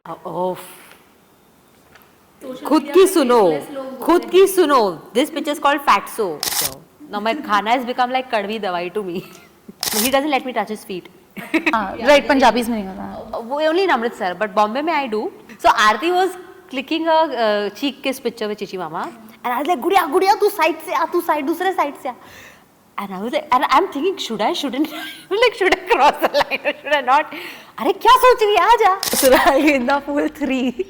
Oh, खुद की सुनो, खुद की सुनो. This picture is called Fatso. So now my Khana has become like kadwi dawai to me. He doesn't let me touch his feet. Right, Punjabis में नहीं होता. Only in Amritsar, but Bombay में I do. So Aarti was clicking a cheek kiss picture with Chichi Mama, and I was like, "Gudiya, Gudiya, तू side से आ, तू side दूसरे side से आ." And I was like, and I'm thinking, should I, shouldn't I? Like, should I cross the line or should I not? अरे क्या सोच रही है, आजा. ससुराल गेंदा फूल 3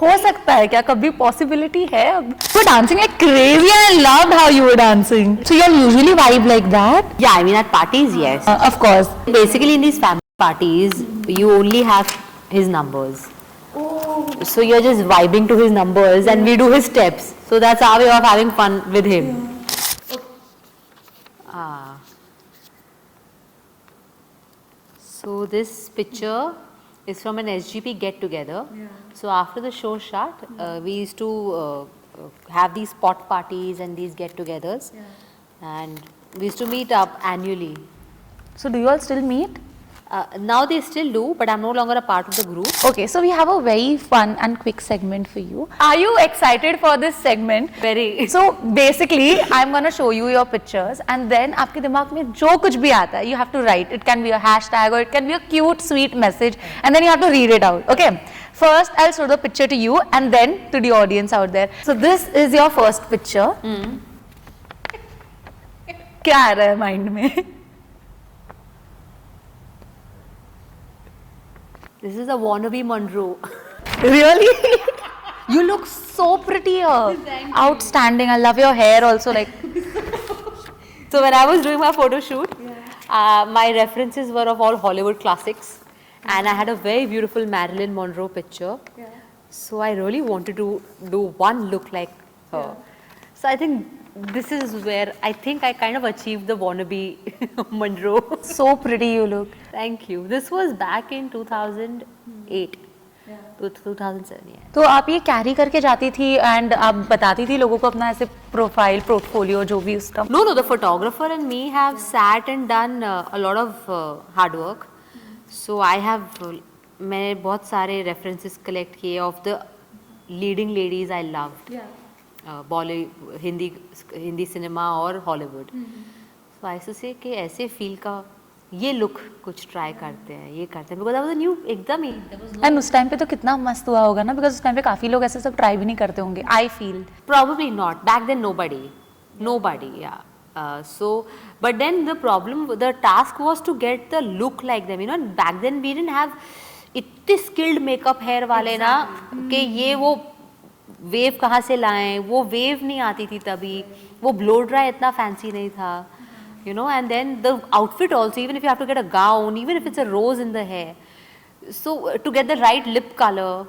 हो सकता है क्या, कभी पॉसिबिलिटी है अब. You dancing like crazy. I loved how you were dancing. So you usually vibe like that. Yeah, I mean at parties, yes. Of course. Basically, in these family parties, you only have his numbers. Oh. So you're just vibing to his numbers, and we do his steps. So that's our way of having fun with him. So this picture is from an SGP get together. So after the show shot, we used to have these pot parties and these get togethers, and we used to meet up annually. So do you all still meet? Now they still do, but I'm no longer a part of the group. Okay, so we have a very fun and quick segment for you. Are you excited for this segment? Very. So basically, I'm gonna show you your pictures, and then आपके दिमाग में जो कुछ भी आता है, you have to write. It can be a hashtag or it can be a cute, sweet message, and then you have to read it out. Okay. First, I'll show the picture to you, and then to the audience out there. So this is your first picture. क्या आ रहा है mind में? This is a wannabe Monroe. Really? You look so pretty here. Outstanding. I love your hair also. Like. So when I was doing my photo shoot, my references were of all Hollywood classics, and I had a very beautiful Marilyn Monroe picture. So I really wanted to do one look like her. So I think this is where I think I kind of achieved the wannabe Monroe. So pretty you look. Thank you. This was back in 2008. 2007. Yeah. तो आप ये carry करके जाती थी and आप बताती थी लोगों को अपना ऐसे प्रोफाइल पोर्टफोलियो जो भी उसका. No, the photographer and me have sat and done a lot of hard work. So I have मैंने बहुत सारे references collect किए of the leading ladies I loved. Bollywood, Hindi cinema और Hollywood. So I used to say कि ऐसे feel का ये look कुछ ट्राई करते हैं, ये करते हैं, because I was a new एकदम ही. एंड उस टाइम पे तो कितना मस्त हुआ होगा ना, बिकॉज उस टाइम पे काफी लोग ऐसे सब ट्राई भी नहीं करते होंगे. I feel Probably not. Back then nobody, yeah. So but then the task was to get the look like them, you know. And back then we didn't have इतने skilled makeup hair वाले ना कि ये वो wave कहाँ से लाएं, वो वेव नहीं आती थी तभी, वो ब्लो ड्राई इतना फैंसी नहीं था, you know. And then the outfit also, even if you have to get a gown, even if it's a rose in the hair, so to get the right lip color,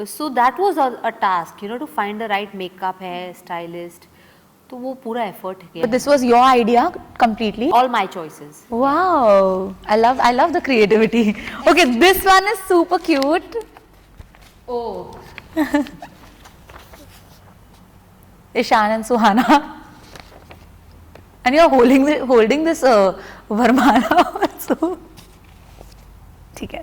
so that was a task, you know, to find the right makeup, hair stylist. तो वो पूरा effort है. But this was your idea completely? All my choices. Wow, I love the creativity. Okay, this one is super cute. Oh. Ishan and Suhana. And you're holding this Varmana also. ठीक है.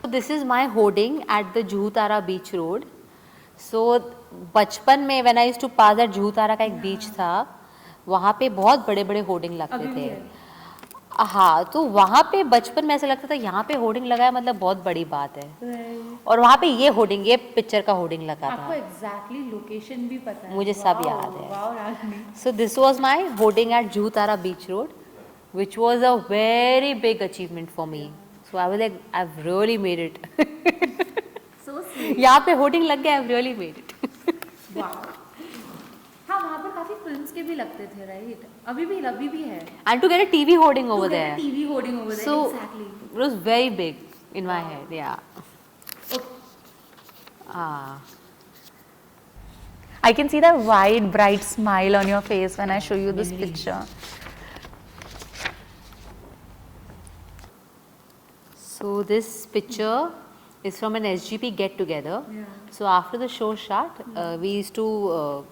So this is my hoarding at the Juhu Tara beach road. So बचपन में when I used to pass that Juhu Tara का एक बीच था, वहाँ पे बहुत बड़े बड़े होर्डिंग लगते थे. हाँ, तो वहाँ पे बचपन में ऐसा लगता था यहाँ पे होर्डिंग लगा है मतलब बहुत बड़ी बात है. और वहाँ पे ये होर्डिंग, ये पिक्चर का होर्डिंग लगा था. आपको एग्जैक्टली लोकेशन भी पता है? मुझे सब याद है. So this was my hoarding at Juhu Tara beach road, which was a very big achievement for me. So I was like, I've really made it. So sweet. यहाँ पे होर्डिंग लग गया, I've really made it. Wow. हाँ, वहाँ पर काफी films के भी लगते थे, राइट? अभी भी है. And to get a TV hoarding over there. TV hoarding over there. So exactly. it was very big in my head. Yeah. I can see that wide, bright smile on your face when I show you this picture. So this picture is from an SGP get together. So after the show shot, we used to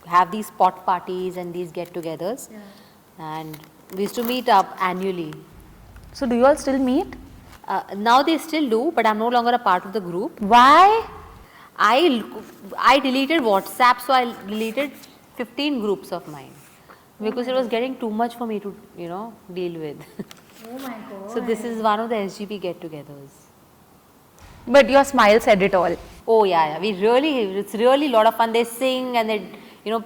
have these pot parties and these get togethers, and We used to meet up annually. So do you all still meet? Now they still do, but I'm no longer a part of the group. Why? I deleted WhatsApp, so I deleted 15 groups of mine because it was getting too much for me to, deal with. Oh my god. So this is one of the SGP get-togethers. But your smile said it all. Oh yeah. It's really a lot of fun. They sing and they,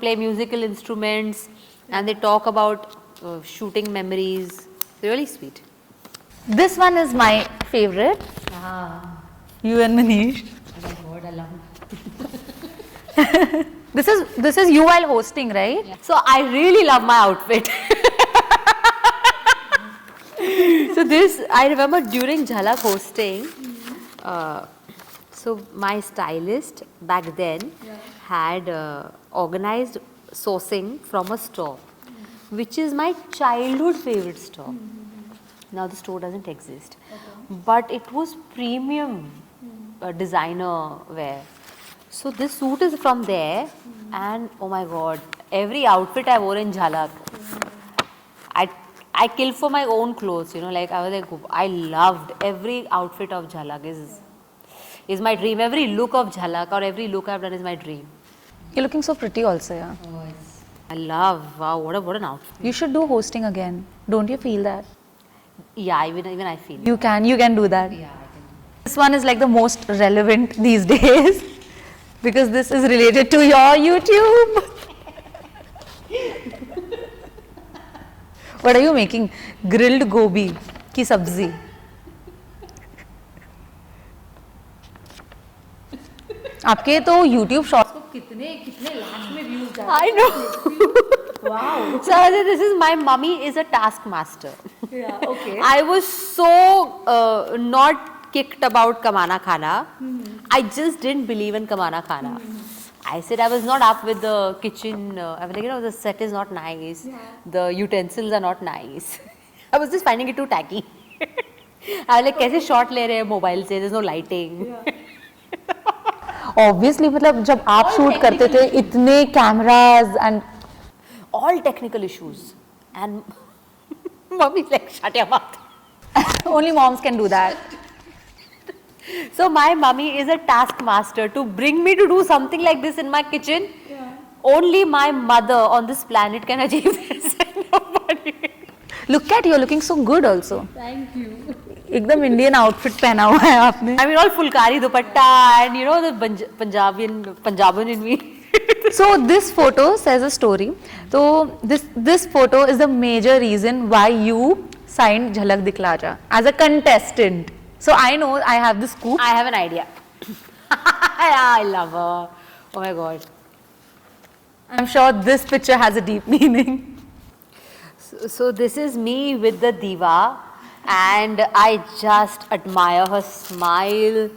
play musical instruments and they talk about shooting memories. It's really sweet. This one is my favorite. You and Manish. Oh my God, I love it. This is you while hosting, right? Yeah. So I really love my outfit. So this, I remember during Jhalak hosting, so my stylist back then had organized sourcing from a store, which is my childhood favorite store. Now the store doesn't exist, but it was premium designer wear. So this suit is from there, and oh my God, every outfit I wore in Jhalak, I killed for my own clothes. Like I was like, I loved every outfit of Jhalak is my dream. Every look of Jhalak or every look I've done is my dream. You're looking so pretty also, yeah. I love, wow, what an outfit. You should do hosting again. Don't you feel that? Yeah, even I feel. You can do that. Yeah, I can. This one is like the most relevant these days because this is related to your YouTube. What are you making? Grilled gobi ki sabzi. आपके तो YouTube shorts को कितने लाख में views जाते I know. Wow. So this is my mummy is a taskmaster. Yeah, okay. I was so not kicked about Kamana Khana. I just didn't believe in Kamana Khana. I said I was not up with the kitchen. I was like, the set is not nice. Yeah. The utensils are not nice. I was just finding it too tacky. I was like, कैसे shot ले रहे हैं mobile से? There's no lighting. Obviously, मतलब जब आप shoot करते थे इतने cameras and all technical issues, and mummy's like, shut your mouth. only moms can do that. So my mummy is a taskmaster to bring me to do something like this in my kitchen. Yeah. Only my mother on this planet can achieve this. Nobody. Look at you, looking so good also. Thank you. एकदम Indian outfit पहना हुआ है आपने. I mean, all fulkari dupatta and the Punjabian in me. So this photo says a story. So this photo is the major reason why you signed Jhalak Dikhla Ja as a contestant. So I know I have the scoop. I have an idea. I love her. Oh my God. I'm sure this picture has a deep meaning. So this is me with the diva, and I just admire her smile,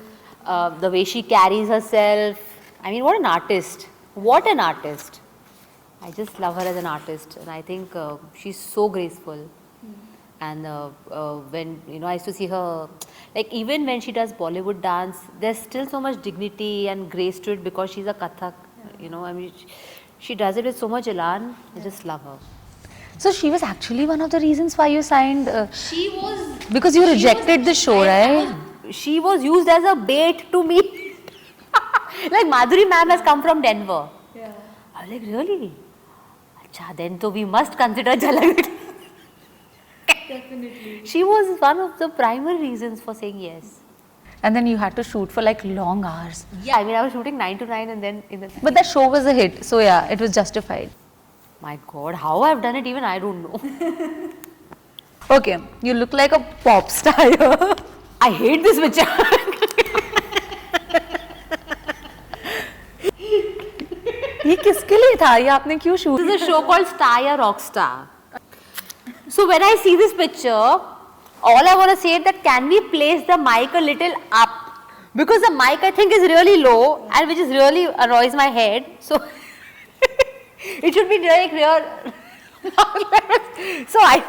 the way she carries herself. I mean, what an artist. What an artist. I just love her as an artist, and I think she's so graceful. And when I used to see her, like even when she does Bollywood dance, there's still so much dignity and grace to it because she's a Kathak. I mean, she does it with so much elan. I just love her. So she was actually one of the reasons why you signed. She was. Because you rejected the show, right? She was used as a bait to me. Like Madhuri ma'am has come from Denver. Yeah. I was like, really? Acha, then so we must consider Jhalak. Definitely. She was one of the primary reasons for saying yes. And then you had to shoot for like long hours. Yeah, I mean, I was shooting 9 to 9 and then in the... But that show was a hit. So yeah, it was justified. My God, how I've done it even I don't know. Okay, you look like a pop star here. I hate this picture. ये किसके लिए था? ये आपने क्यों shoot? This is a show called Star Ya Rockstar. So when I see this picture, all I want to say is that can we place the mic a little up? Because the mic I think is really low and which is really annoys my head. So it should be like real. So I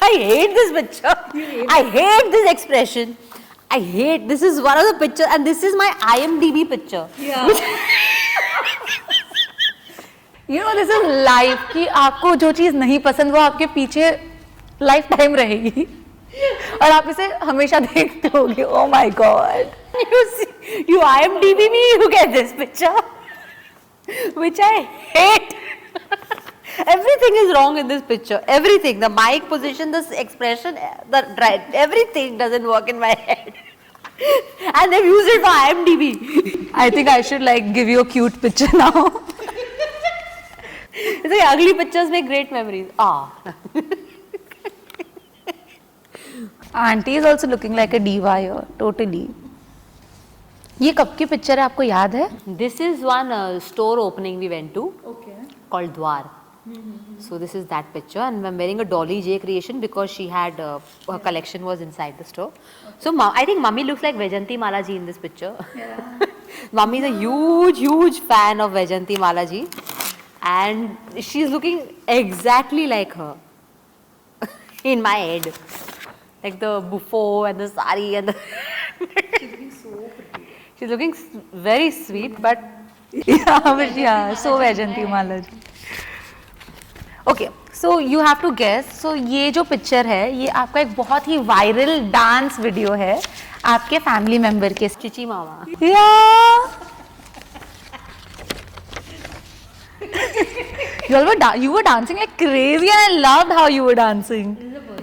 hate this picture. I hate this expression. I hate, this is one of the pictures and this is my IMDb picture. Yeah. You know, this is life कि आपको जो चीज़ नहीं पसंद वो आपके पीछे life time रहेगी और आप इसे हमेशा देखते होगे. Oh my God. You IMDb me, you get this picture, which I hate. Everything is wrong in this picture. Everything, the mic position, the expression, everything doesn't work in my head. And they've used it for IMDb. I think I should like give you a cute picture now. It's like ugly pictures make great memories. Auntie is also looking like a diva here, totally. ये कब की picture है, आपको याद है? This is one store opening we went to. Okay. Called Dwar. So this is that picture, and I'm wearing a Dolly J creation because she had her collection was inside the store. So I think Mummy looks like Vaijayanti Malaji in this picture. Yeah. Mummy is a huge fan of Vaijayanti Malaji, and she's looking exactly like her in my head, like the buffo and the sari and the. She's looking so pretty. She's looking very sweet, but yeah, so Vaijayanti Malaji. Okay, so you have to guess. So ये जो picture है ये आपका एक बहुत ही viral dance video है आपके family member के. चिची मामा. You were dancing like crazy and I loved how you were dancing.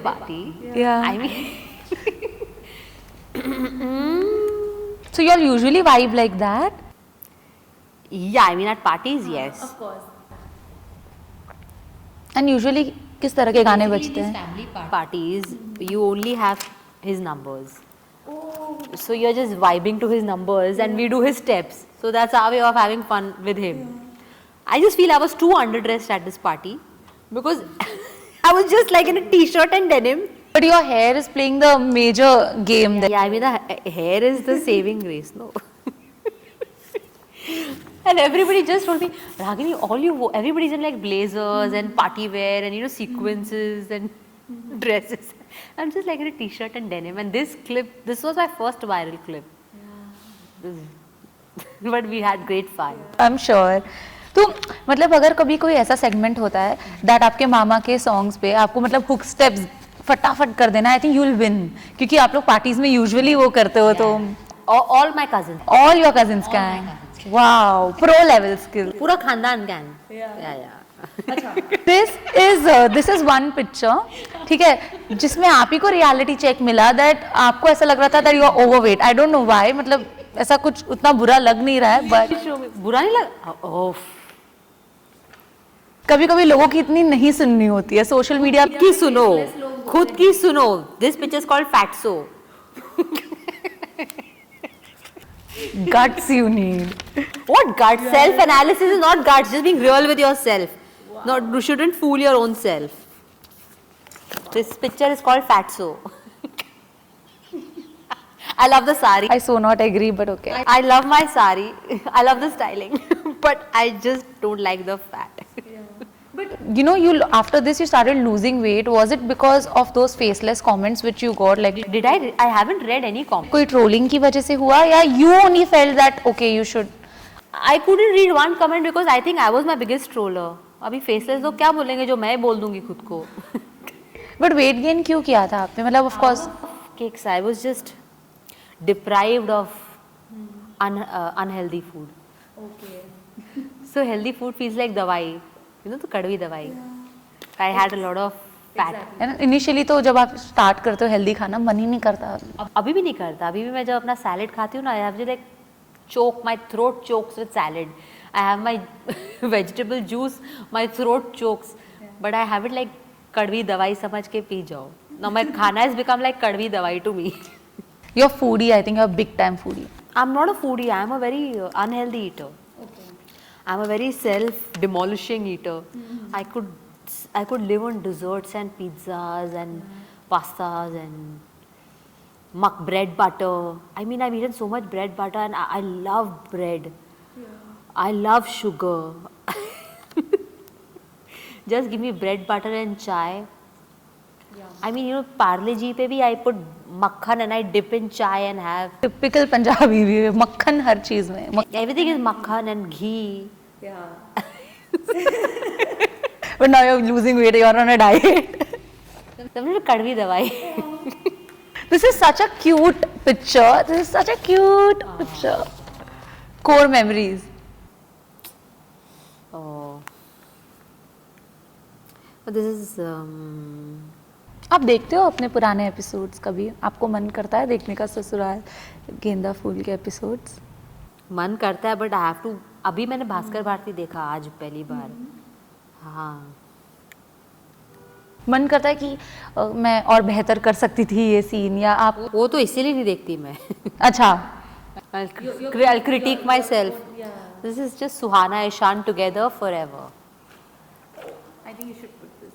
Party. Yeah. I mean. So you all usually vibe like that? Yeah, I mean at parties, yes. Of course. And usually किस तरह के गाने बजते हैं? Family parties, you only have his numbers. Oh. So you're just vibing to his numbers, and we do his steps. So that's our way of having fun with him. I just feel I was too underdressed at this party because I was just like in a t-shirt and denim. But your hair is playing the major game there. Yeah, I mean the hair is the saving grace, no? And everybody just told me, Ragini, everybody's in like blazers and party wear and sequences and dresses. I'm just like in a t-shirt and denim. And this was my first viral clip. Yeah. But we had great fun. I'm sure. तो मतलब अगर कभी कोई ऐसा segment होता है that आपके मामा के सॉन्ग्स पे आपको मतलब हुक स्टेप्स फटाफट कर देना, I think you will win, क्योंकि आप लोग पार्टीज में यूजुअली वो करते हो. तो all my cousins, all your cousins can. Wow, pro level skill. पूरा खानदान can. Yeah. This is one picture, ठीक है, जिसमें आप ही को रियलिटी चेक मिला दैट आपको ऐसा लग रहा था that you are overweight. I don't know why, मतलब ऐसा कुछ उतना बुरा लग नहीं रहा है, बट बुरा नहीं लगा. कभी कभी लोगों की इतनी नहीं सुननी होती है सोशल मीडिया की सुनो, खुद की सुनो. This picture is called fatso. guts you need. What guts? Self analysis is not guts, just being real with yourself. No, you shouldn't fool your own self. This picture is called Fatso. I love the sari. I so not agree, but okay. I love my sari. I love the styling, but I just don't like the fat. But You know, after this you started losing weight. Was it because of those faceless comments which you got? Like, Did I? I haven't read any comment. कोई trolling की वजह से हुआ या you only felt that okay you should? I couldn't read one comment because I think I was my biggest troller. अभी faceless लोग क्या बोलेंगे जो मैं बोल दूंगी खुद को. But weight gain क्यों किया था आपने? मतलब of course. Cakes. I was just deprived of unhealthy food. okay. So healthy food feels like दवाई. You know the कड़वी दवाई. I had a lot of fat. Exactly. Initially तो जब आप स्टार्ट करते हो हेल्दी खाना मन ही नहीं करता. अभी भी नहीं करता. अभी भी मैं जब अपना सैलेड खाती हूँ ना, I have to like choke, my throat chokes with salad. I have my vegetable juice, my throat chokes. But I have it like कड़वी दवाई समझ के पी जाओ. Now my खाना has become like कड़वी दवाई to me. You're foodie, I think you're a big time foodie. I'm not a foodie. I'm a very unhealthy eater. Okay. I'm a very self-demolishing eater. I could live on desserts and pizzas and pastas and bread butter. I mean, I've eaten so much bread butter and I love bread. I love sugar. Just give me bread butter and chai. I mean, you know, Parle Ji pe bhi I put makhan and I dip in chai and have. Typical Punjabi भी है, मक्खन हर चीज में. Everything is makhan and ghee. Yeah. But now you're losing weight, you're on a diet. सबने कड़वी दवाई. This is such a cute picture. This is such a cute picture. Core memories. Oh. But this is. आप देखते हो अपने पुराने episodes कभी? आपको मन करता है देखने का ससुराल गेंदा फूल के एपिसोड्स? मन करता है बट आई हैव टू. अभी मैंने भास्कर भारती देखा आज पहली बार. हाँ. मन करता है कि मैं और बेहतर कर सकती थी ये सीन, या आप? वो तो इसीलिए नहीं देखती मैं. अच्छा. I'll critique myself. This is just Suhana and Ishan together forever. I think you should put this.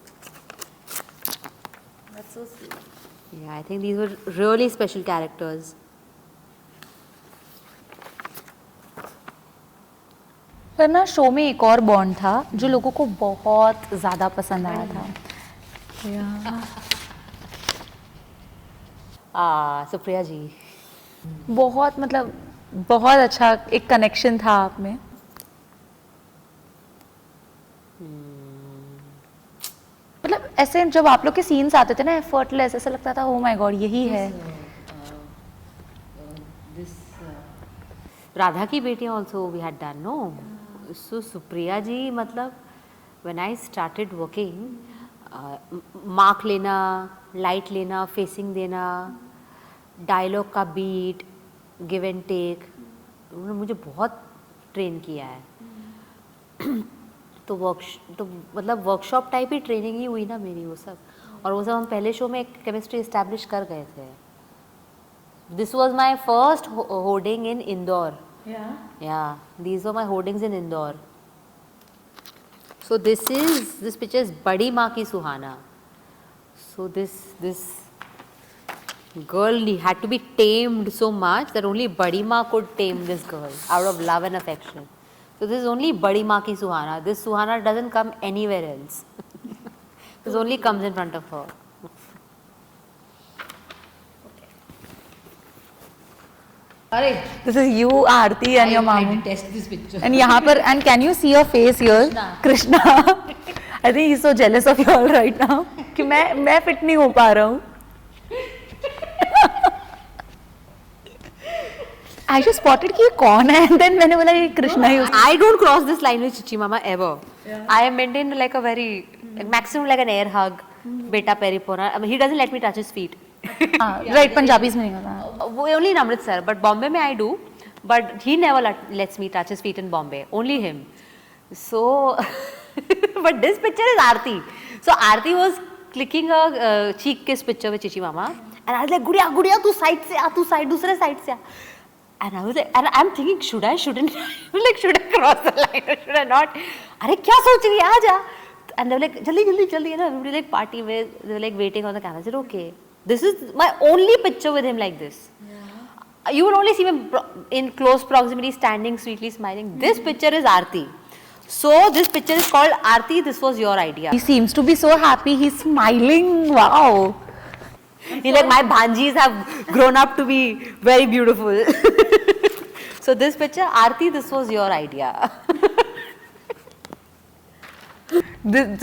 That's so sweet. Yeah, I think these were really special characters. पर ना शो में एक और बॉन्ड था जो लोगों को बहुत ज़्यादा पसंद आया था. सुप्रिया जी. बहुत मतलब बहुत अच्छा एक कनेक्शन था आप में. मतलब ऐसे जब आप लोग के सीन्स आते थे ना एफर्टलेस, ऐसा लगता था ओ माय गॉड यही है. राधा की बेटी also we had done, no? So Supriya जी मतलब when I started working, mark लेना, लाइट लेना, फेसिंग देना, डायलॉग का बीट, गिव एंड टेक, उन्होंने मुझे बहुत ट्रेन किया है. तो मतलब वर्कशॉप टाइप ही ट्रेनिंग ही हुई ना मेरी वो सब. और वो सब हम पहले शो में केमिस्ट्री इस्टेब्लिश कर गए थे. This was my first hoarding in Indore. Yeah, these were my hoardings in Indore. So this picture is Badi Maa Ki Suhana. So this girl had to be tamed so much that only Badi Maa could tame this girl out of love and affection. So this is only Badi Maa Ki Suhana. This Suhana doesn't come anywhere else. This only comes in front of her. This is you, Aarti, and your mom. I test this picture. And यहाँ पर, and can you see your face here? Krishna. I think he's so jealous of you all right now. कि मैं fit नहीं हो पा रहा हूँ. I just spotted कि ये कौन है, and then मैंने बोला ये कृष्णा ही. I don't cross this line with Chichi Mama ever. I am maintained like a very maximum like an air hug. Beta peripona. I mean, he doesn't let me touch his feet. Right, Punjabi में नहीं होता. वो only in Amritsar, but Bombay में I do. But he never lets me touch his feet in Bombay. Only him. So, but this picture is Aarti. So Aarti was clicking a cheek kiss picture with Chichi Mama, and I was like, "Gudiya, तू side से आ, तू side दूसरे side से आ." And I was like, and I'm thinking, should I, shouldn't I? Like, should I cross the line or should I not? अरे क्या सोच रही है, आजा. And they were like, जल्दी, you know, everybody like party with, they were like waiting on the camera. I said, okay. This is my only picture with him like this. Yeah. You will only see me in close proximity, standing, sweetly smiling. This picture is Aarti. So this picture is called Aarti. This was your idea. He seems to be so happy. He's smiling. Wow. He's like, my bhanjis have grown up to be very beautiful. So this picture, Aarti, this was your idea.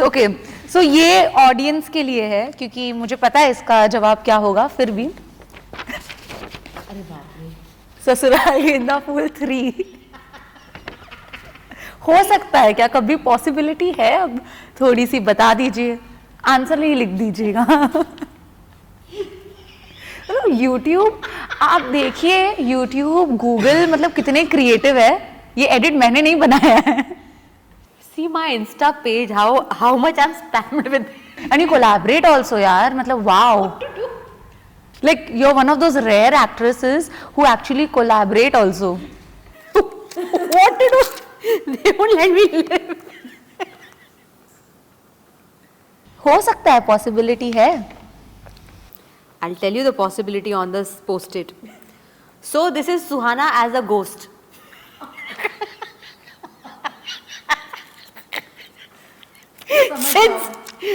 Okay so ये audience के लिए है क्योंकि मुझे पता है इसका जवाब क्या होगा. फिर भी अरे बाप रे, ससुराल गेंदा फूल 3 हो सकता है क्या? कभी पॉसिबिलिटी है? अब थोड़ी सी बता दीजिए, आंसर नहीं लिख दीजिएगा. यूट्यूब आप देखिए, यूट्यूब गूगल मतलब कितने क्रिएटिव है. ये एडिट मैंने नहीं बनाया है. See my Insta page, how much I'm spammed with. And you collaborate also, यार. मतलब wow. Like you're one of those rare actresses who actually collaborate also. What to do? They won't let me live. हो सकता है, possibility है. I'll tell you the possibility on this post-it. So this is Suhana as a ghost.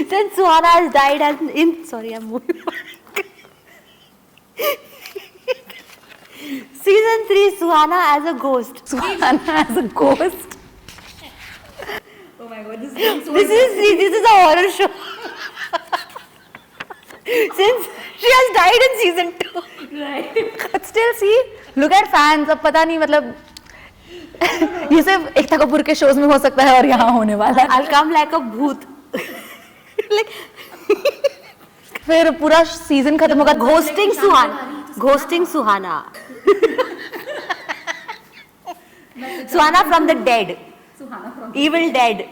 Since Suhana has died sorry, I'm moving on. Season 3, Suhana as a ghost. Suhana as a ghost. oh my god, This is a horror show. Since she has died in season 2. Right. But still, see, look at fans. अब पता नहीं मतलब ये सिर्फ एकता कपूर के shows में हो सकता है और यहाँ होने वाला है. I'll come like a bhoot. Like फिर पूरा season खत्म होगा. ghosting Suhana. Ghosting Suhana. Suhana from the dead. Suhana from Evil dead.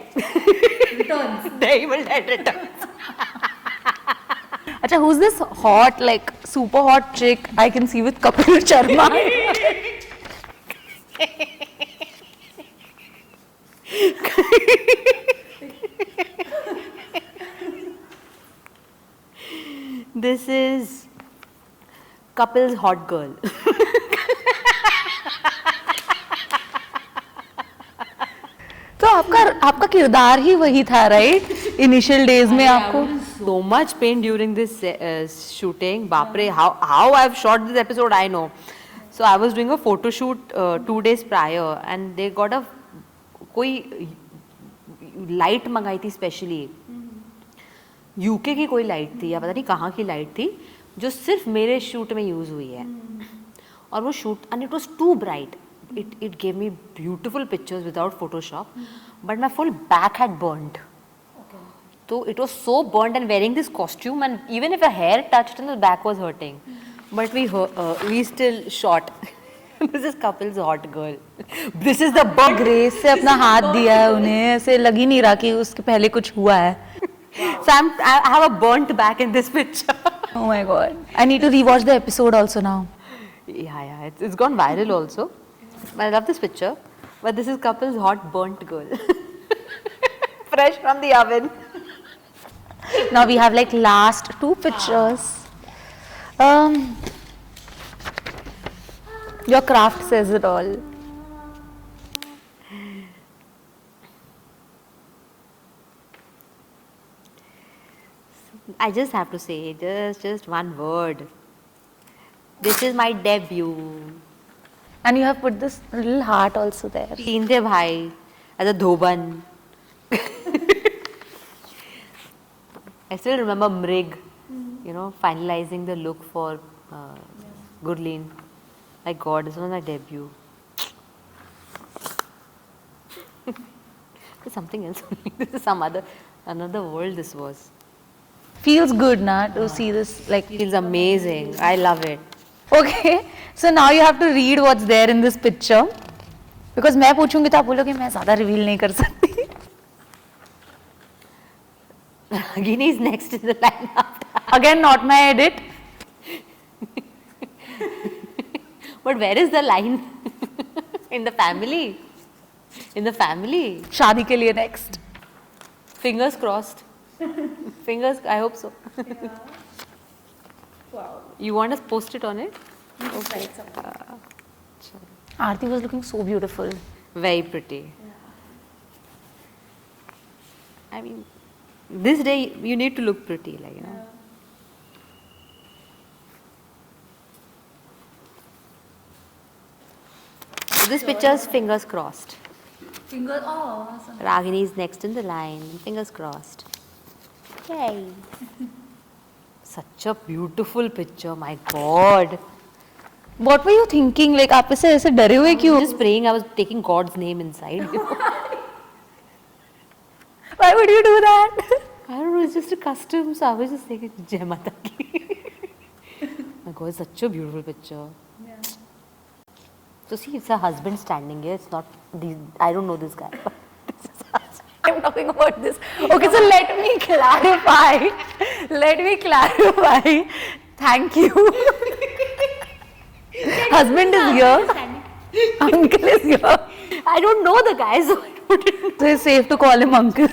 returns. The evil dead returns. अच्छा, who's this hot, like super hot chick I can see with Kapil Sharma? This is Kapil's hot girl. तो आपका किरदार ही वही था, right? Initial days में आपको So much pain during this shooting. Bapre, how I've shot this episode, I know. So I was doing a photo shoot 2 days prior, and they got a कोई light मंगाई थी specially. UK की कोई light थी या पता नहीं कहाँ की लाइट थी जो सिर्फ मेरे शूट में यूज हुई है. और वो shoot and it was too bright. It gave me beautiful pictures without Photoshop, but my full back had burnt. So it was so burnt, and wearing this costume, and even if a hair touched, and the back was hurting. But we still shot. This is Kapil's hot girl. This is the bug. Grace से अपना हाथ दिया है उन्हें, ऐसे लग ही नहीं रहा कि उसके पहले कुछ हुआ है. So I have a burnt back in this picture. Oh my god, I need to rewatch the episode also now. Yeah, it's gone viral also. I love this picture, but this is Kapil's hot burnt girl. Fresh from the oven. Now we have like last 2 pictures. Your craft says it all. I just have to say just one word. This is my debut. And you have put this little heart also there. Teende bhai as a dhoban. I still remember Mrig, finalizing the look for Gurleen. My God, this was my debut. There's something else. This is another world. This was. Feels good, na, to see this like. Feels amazing. I love it. Okay, so now you have to read what's there in this picture. Because मैं पूछूंगी तो आप बोलोगे मैं ज़्यादा reveal नहीं कर सकती. Ragini is next in the lineup. Again, not my edit. But where is the line? In the family. In the family. शादी के लिए next. Fingers crossed. Fingers, I hope so. Wow. You want us to post it on it? Okay. Aarti was looking so beautiful. Very pretty. I mean, this day you need to look pretty, like, So this picture's fingers crossed. Finger. Oh, awesome. Ragini is next in the line. Fingers crossed. Yay. Such a beautiful picture, my God. What were you thinking? Like आप ऐसे ऐसे डरे हुए क्यों? Just praying, I was taking God's name inside. Why would you do that? I don't know, it's just a custom, so I was just thinking, Jai Mata Ki. My God, it's such a beautiful picture. Yeah. So see, it's her husband standing here. It's not, I don't know this guy. But this is her husband. I'm talking about this. Okay, so let me clarify. Thank you. Husband is here. Uncle is here. I don't know the guy, so I don't. So it's safe to call him uncle.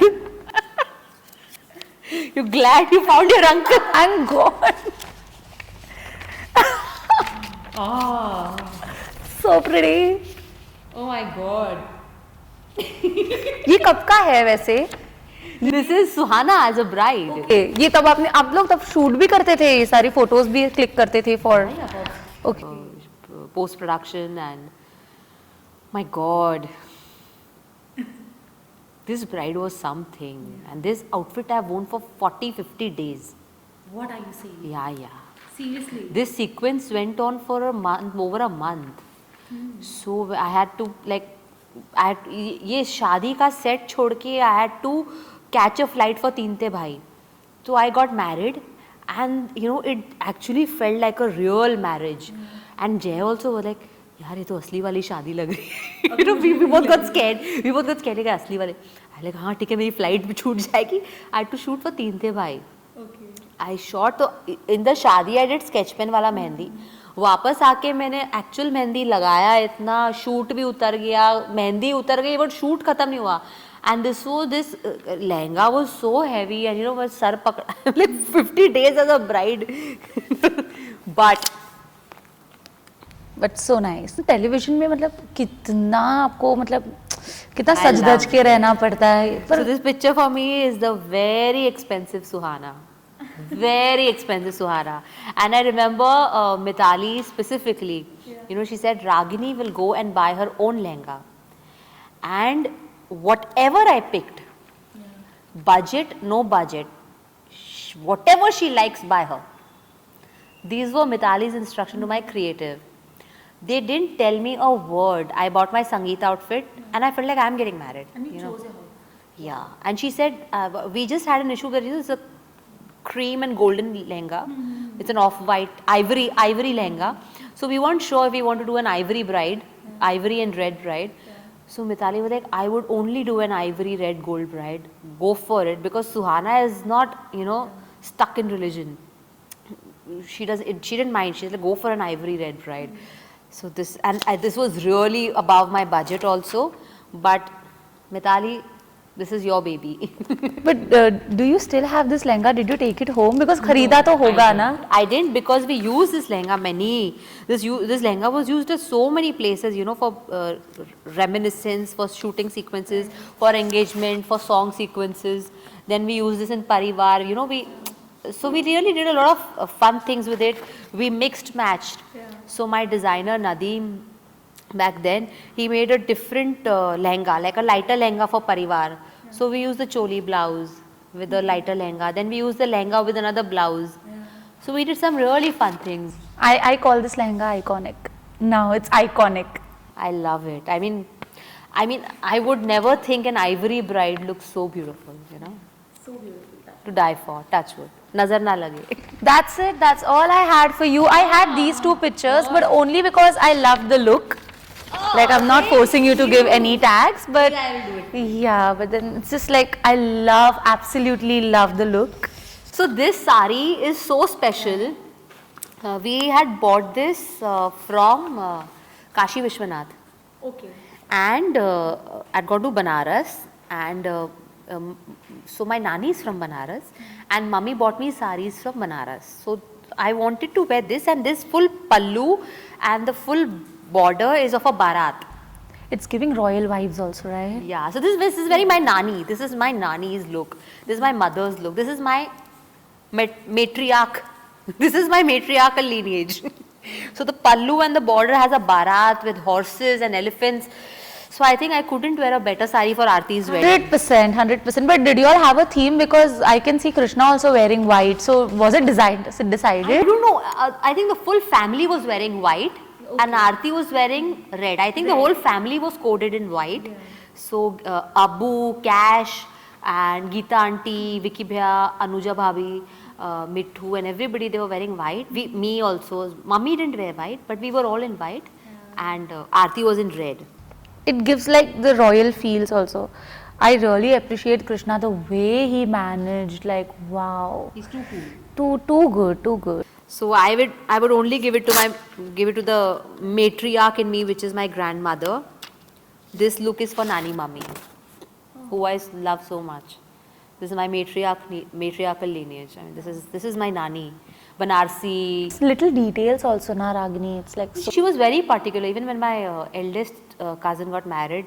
You're glad you found your uncle. I'm gone. Oh. So pretty. Oh my God. ये कब का है वैसे? This is Suhana as a bride. Okay, ये तब आप लोग तब शूट भी करते थे, ये सारी फोटोज भी क्लिक करते थे for. Okay. Post production, and my God, this bride was something, and this outfit I've worn for 40-50 days. What are you saying? Yeah, yeah. Seriously? This sequence went on for a month, over a month. So I had to like, ये शादी का set छोड़ के I had to catch a flight for तीन ते भाई. So I got married, and you know it actually felt like a real marriage. And Jay also was like, यार ये तो असली वाली शादी लग रही है. You know, we both got scared. We both got scared कि असली वाले. I like हाँ ठीक है मेरी flight भी छूट जाएगी. I had to shoot for तीन ते भाई. Okay. I shot तो in the शादी I did sketch pen वाला मेहंदी. वापस आके मैंने एक्चुअल मेहंदी लगाया, इतना शूट भी उतर गया, मेहंदी उतर गई, बट शूट खत्म नहीं हुआ. And this lehenga was so heavy, and you know मैं सर पकड़ा like 50 days as a bride. But so nice. Television में मतलब कितना आपको मतलब कितना सज धज के रहना पड़ता है. So this picture for me is the very expensive Suhana. Very expensive Suhana. And I remember Mitali specifically, you know, she said Ragini will go and buy her own lehenga. And whatever I picked, budget, no budget, whatever she likes, buy her. These were Mitali's instruction to my creative. They didn't tell me a word. I bought my Sangeet outfit and I felt like I'm getting married. And you know. chose her. Yeah. And she said, we just had an issue where it's a cream and golden lehenga. It's an off-white, ivory lehenga. So we weren't sure if we want to do an ivory bride, ivory and red bride. So Mitali was like, I would only do an ivory, red, gold bride. Go for it, because Suhana is not, you know, stuck in religion. She didn't mind. She's like, go for an ivory, red bride. So this was really above my budget also. But Mitali, this is your baby. But do you still have this lehenga? Did you take it home? Because kharida to hoga na. I didn't, because we use this lehenga many. This lehenga was used at so many places, you know, for reminiscence, for shooting sequences, for engagement, for song sequences. Then we use this in Parivar, you know, so we really did a lot of fun things with it. We mixed matched. So my designer Nadeem, back then, he made a different lehenga, like a lighter lehenga for Parivar. So we used the choli blouse with the lighter lehenga. Then we used the lehenga with another blouse. So we did some really fun things. I call this lehenga iconic. Now it's iconic. I love it. I mean, I would never think an ivory bride looks so beautiful, you know. So beautiful. To die for, touch wood. Nazar na lage. That's it. That's all I had for you. I had these two pictures, but only because I loved the look. Like, I'm not forcing you to give any tags, but yeah, but then it's just like I absolutely love the look. So this sari is so special. We had bought this from Kashi Vishwanath. Okay. And I'd gone to Banaras, and so my nani is from Banaras, and mummy bought me saris from Banaras. So I wanted to wear this, and this full pallu and the full border is of a barat. It's giving royal vibes also, right? Yeah, so this is very my nani. This is my nani's look. This is my mother's look. This is my matriarch. This is my matriarchal lineage. So the pallu and the border has a barat with horses and elephants. So I think I couldn't wear a better sari for Aarti's wedding. 100%. But did you all have a theme? Because I can see Krishna also wearing white. So was it decided? I don't know. I think the full family was wearing white. Okay. And Aarti was wearing red. I think the whole family was coded in white. Yeah. So Abu, Cash, and Geeta auntie, Vicky Bhaiya, Anuja bhabhi, Mithu, and everybody, they were wearing white. Me also. Mummy didn't wear white, but we were all in white. Yeah. And Aarti was in red. It gives like the royal feels also. I really appreciate Krishna, the way he managed. Like, wow. He's too cool. Too good. So I would only give it to the matriarch in me, which is my grandmother. This look is for Nani Mummy, who I love so much. This is my matriarchal lineage. I mean, this is my Nani, Banarsi. It's little details also, na Ragini. It's like so. She was very particular. Even when my eldest cousin got married,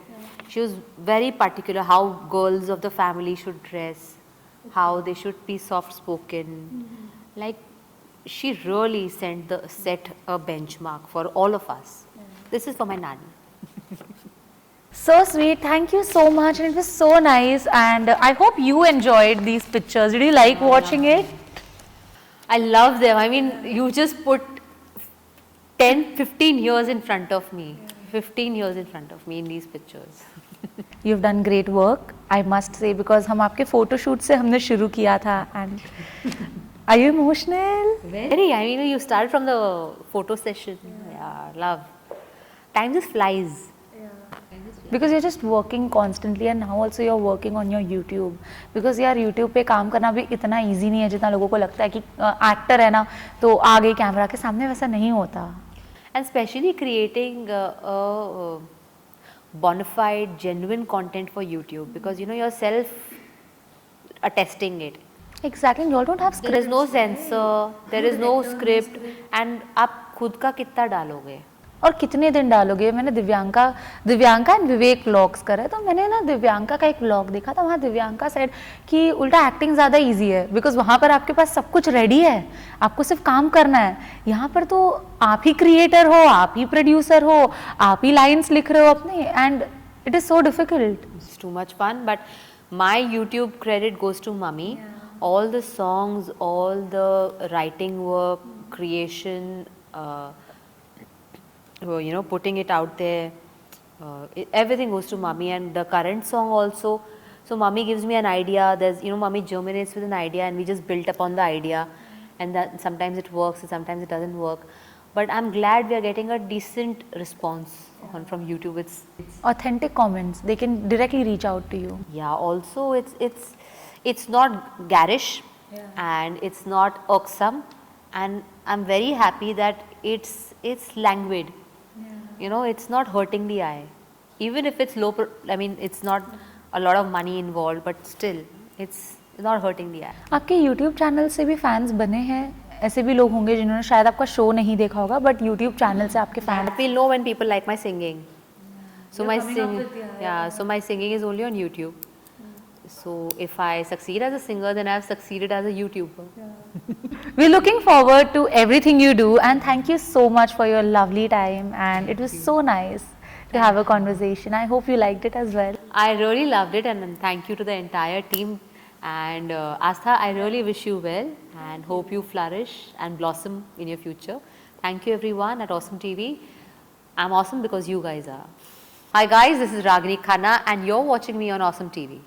she was very particular how girls of the family should dress, how they should be soft spoken. Like, she really set a benchmark for all of us. This is for my Nani. So sweet. Thank you so much. And it was so nice. And I hope you enjoyed these pictures. Did you like watching it? I love them. I mean, you just put 10, 15 years in front of me. 15 years in front of me in these pictures. You've done great work, I must say, because हम आपके photo shoot से हमने शुरू किया था, and are you emotional? Very. I mean, you start from the photo session. Yeah, love. Time just flies. Because you're just working constantly, and now also you're working on your YouTube. Because यार YouTube पे काम करना भी इतना easy नहीं है जितना लोगों को लगता है कि actor है ना तो आ गई कैमरा के सामने, वैसा नहीं होता. And especially creating a bona fide, genuine content for YouTube, because you know yourself attesting it. Exactly, and you all don't have There is script. no censor, there is no script, and आप खुद का कितना डालोगे? और कितने दिन डालोगे? मैंने दिव्यांका एंड विवेक व्लॉग्स करा है, तो मैंने ना दिव्यांका का एक व्लॉग देखा था, वहाँ दिव्यांका सेड कि उल्टा एक्टिंग ज़्यादा इजी है, बिकॉज वहाँ पर आपके पास सब कुछ रेडी है, आपको सिर्फ काम करना है. यहाँ पर तो आप ही क्रिएटर हो, आप ही प्रोड्यूसर हो, आप ही लाइन्स लिख रहे हो अपने, and it is so difficult. It's too much fun, but my YouTube credit goes to Mummy. All the songs, all the writing work, creation, you know, putting it out there, everything goes to Mummy. And the current song also, so Mummy gives me an idea, there's, you know, Mummy germinates with an idea and we just built upon the idea, and that sometimes it works and sometimes it doesn't work, but I'm glad we are getting a decent response from YouTube. It's Authentic comments, they can directly reach out to you. yeah, also it's not garish, and it's not irksome, and I'm very happy that it's languid. You know, it's not hurting the eye, even if it's I mean, it's not a lot of money involved, but still it's not hurting the eye. आपके YouTube channel से भी fans बने हैं, ऐसे भी लोग होंगे जिन्होंने शायद आपका शो नहीं देखा होगा, बट YouTube चैनल से आपके fan. I feel know when people like my singing. So You're my coming up with, so my singing is only on YouTube. So if I succeed as a singer, then I've succeeded as a YouTuber. We're looking forward to everything you do, and thank you so much for your lovely time, and it was so nice to have a conversation. I hope you liked it as well. I really loved it, and thank you to the entire team. And Astha, I really wish you well and hope you flourish and blossom in your future. Thank you everyone at Awesome TV. I'm awesome because you guys are. Hi guys, this is Ragini Khanna and you're watching me on Awesome TV.